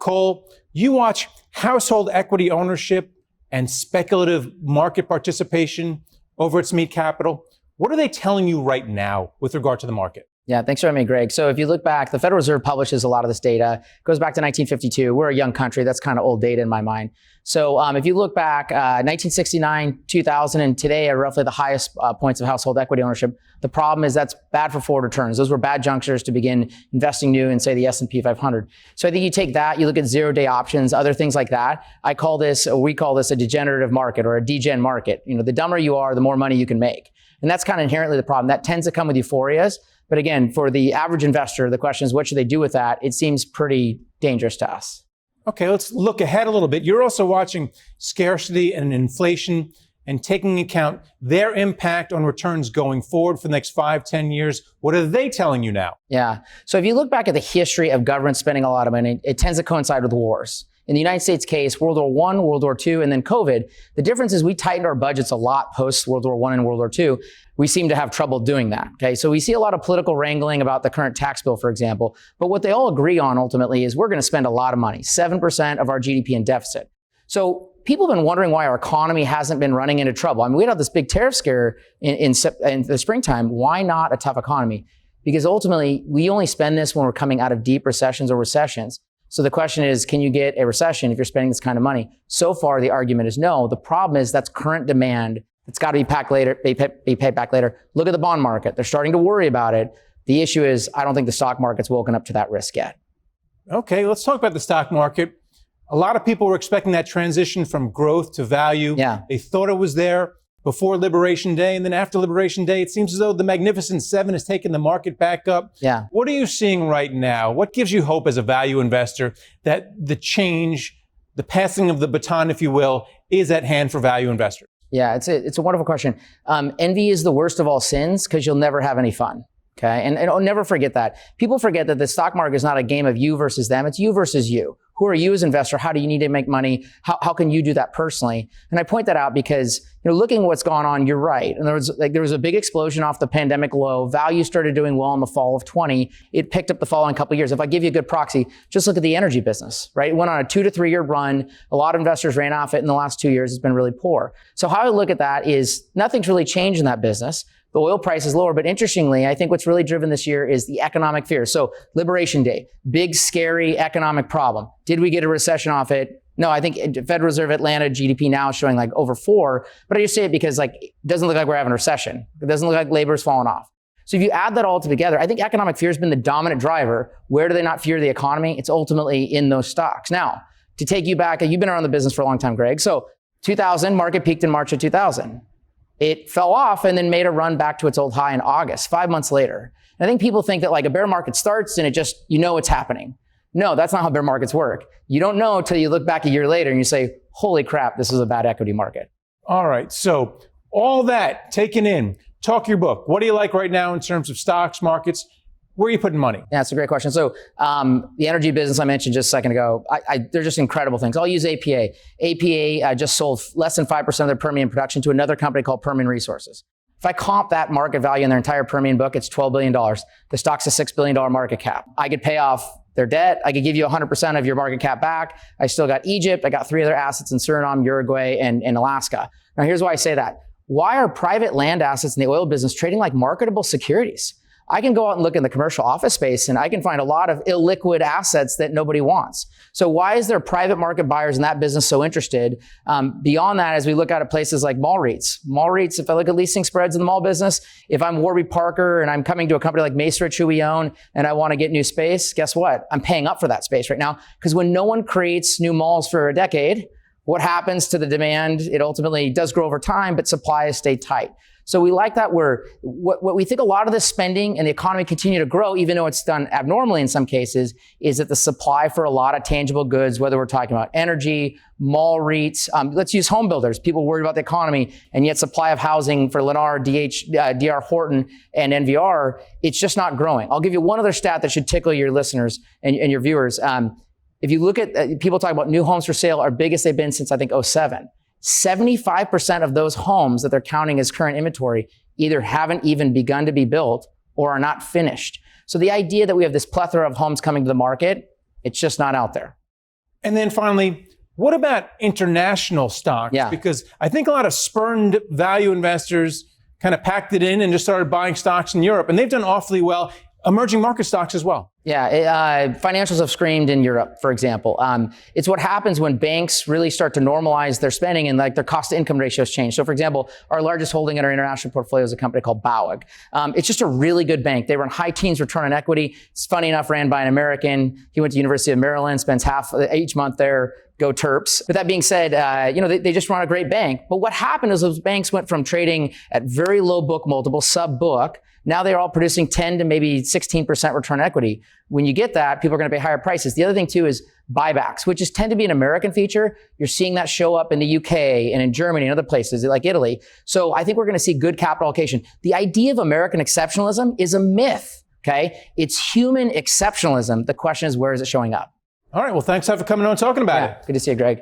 Nicole, you watch household equity ownership and speculative market participation over at Smead Capital. What are they telling you right now with regard to the market? Yeah, thanks for having me, Greg. So if you look back, the Federal Reserve publishes a lot of this data. It goes back to 1952. We're a young country. That's kind of old data in my mind. So if you look back, 1969, 2000, and today are roughly the highest points of household equity ownership. The problem is that's bad for forward returns. Those were bad junctures to begin investing new in, say, the S&P 500. So I think you take that, you look at zero-day options, other things like that. We call this a degenerative market or a degen market. You know, the dumber you are, the more money you can make. And that's kind of inherently the problem. That tends to come with euphorias. But again, for the average investor, the question is, what should they do with that? It seems pretty dangerous to us. Okay, let's look ahead a little bit. You're also watching scarcity and inflation and taking into account their impact on returns going forward for the next 5, 10 years. What are they telling you now? Yeah. So if you look back at the history of government spending a lot of money, it tends to coincide with wars. In the United States case, World War I, World War II, and then COVID, the difference is we tightened our budgets a lot post World War I and World War II. We seem to have trouble doing that. Okay, so we see a lot of political wrangling about the current tax bill, for example. But what they all agree on ultimately is we're going to spend a lot of money, 7% of our GDP in deficit. So people have been wondering why our economy hasn't been running into trouble. I mean, we had this big tariff scare in the springtime. Why not a tough economy? Because ultimately, we only spend this when we're coming out of deep recessions or recessions. So the question is, can you get a recession if you're spending this kind of money? So far, the argument is no. The problem is that's current demand. It's got to be paid back later. Look at the bond market. They're starting to worry about it. The issue is, I don't think the stock market's woken up to that risk yet. Okay, let's talk about the stock market. A lot of people were expecting that transition from growth to value. Yeah. They thought it was there before Liberation Day, and then after Liberation Day, it seems as though the Magnificent Seven has taken the market back up. Yeah. What are you seeing right now? What gives you hope as a value investor that the change, the passing of the baton, if you will, is at hand for value investors? Yeah, it's a wonderful question. Envy is the worst of all sins because you'll never have any fun. Okay, and I'll never forget that. People forget that the stock market is not a game of you versus them. It's you versus you. Who are you as an investor? How do you need to make money? How can you do that personally? And I point that out because, you know, looking at what's gone on, you're right. And there was a big explosion off the pandemic low. Value started doing well in the fall of 20. It picked up the following couple of years. If I give you a good proxy, just look at the energy business, right? It went on a 2 to 3 year run. A lot of investors ran off it in the last 2 years. It's been really poor. So how I look at that is nothing's really changed in that business. The oil price is lower, but interestingly, I think what's really driven this year is the economic fear. So Liberation Day, big, scary economic problem. Did we get a recession off it? No, I think Federal Reserve Atlanta GDP now is showing like over 4, but I just say it because like it doesn't look like we're having a recession. It doesn't look like labor's falling off. So if you add that all together, I think economic fear has been the dominant driver. Where do they not fear the economy? It's ultimately in those stocks. Now, to take you back, you've been around the business for a long time, Greg. So 2000, market peaked in March of 2000. It fell off and then made a run back to its old high in August, 5 months later. And I think people think that like a bear market starts and it just, you know it's happening. No, that's not how bear markets work. You don't know until you look back a year later and you say, holy crap, this is a bad equity market. All right, so all that taken in, talk your book. What do you like right now in terms of stocks, markets? Where are you putting money? Yeah, that's a great question. So the energy business I mentioned just a second ago, they're just incredible things. I'll use APA. APA just sold less than 5% of their Permian production to another company called Permian Resources. If I comp that market value in their entire Permian book, it's $12 billion. The stock's a $6 billion market cap. I could pay off their debt. I could give you 100% of your market cap back. I still got Egypt. I got 3 other assets in Suriname, Uruguay, and Alaska. Now, here's why I say that. Why are private land assets in the oil business trading like marketable securities? I can go out and look in the commercial office space and I can find a lot of illiquid assets that nobody wants. So why is there private market buyers in that business so interested? Beyond that, as we look at places like mall REITs, if I look at leasing spreads in the mall business, if I'm Warby Parker and I'm coming to a company like Macerich who we own and I want to get new space, guess what? I'm paying up for that space right now because when no one creates new malls for a decade, what happens to the demand? It ultimately does grow over time, but supply has stayed tight. So we like that what we think a lot of this spending and the economy continue to grow, even though it's done abnormally in some cases, is that the supply for a lot of tangible goods, whether we're talking about energy, mall REITs, let's use home builders. People worried about the economy, and yet supply of housing for Lennar, D.R. Horton, and NVR, it's just not growing. I'll give you one other stat that should tickle your listeners and your viewers. If you look at people talk about new homes for sale are biggest they've been since I think 2007. 75% of those homes that they're counting as current inventory either haven't even begun to be built or are not finished. So the idea that we have this plethora of homes coming to the market, it's just not out there. And then finally, what about international stocks? Yeah. Because I think a lot of spurned value investors kind of packed it in and just started buying stocks in Europe, and they've done awfully well. Emerging market stocks as well. Yeah, financials have screamed in Europe, for example. It's what happens when banks really start to normalize their spending and like their cost to income ratios change. So for example, our largest holding in our international portfolio is a company called BAWAG. It's just a really good bank. They run high teens return on equity. It's funny enough, ran by an American. He went to University of Maryland, spends half each month there. Go Terps. But that being said, they just run a great bank. But what happened is those banks went from trading at very low book multiple, sub book. Now they're all producing 10 to maybe 16% return on equity. When you get that, people are going to pay higher prices. The other thing too is buybacks, which is tend to be an American feature. You're seeing that show up in the UK and in Germany and other places like Italy. So I think we're going to see good capital allocation. The idea of American exceptionalism is a myth. Okay. It's human exceptionalism. The question is, where is it showing up? All right. Well, thanks for coming on and talking about it. Good to see you, Greg.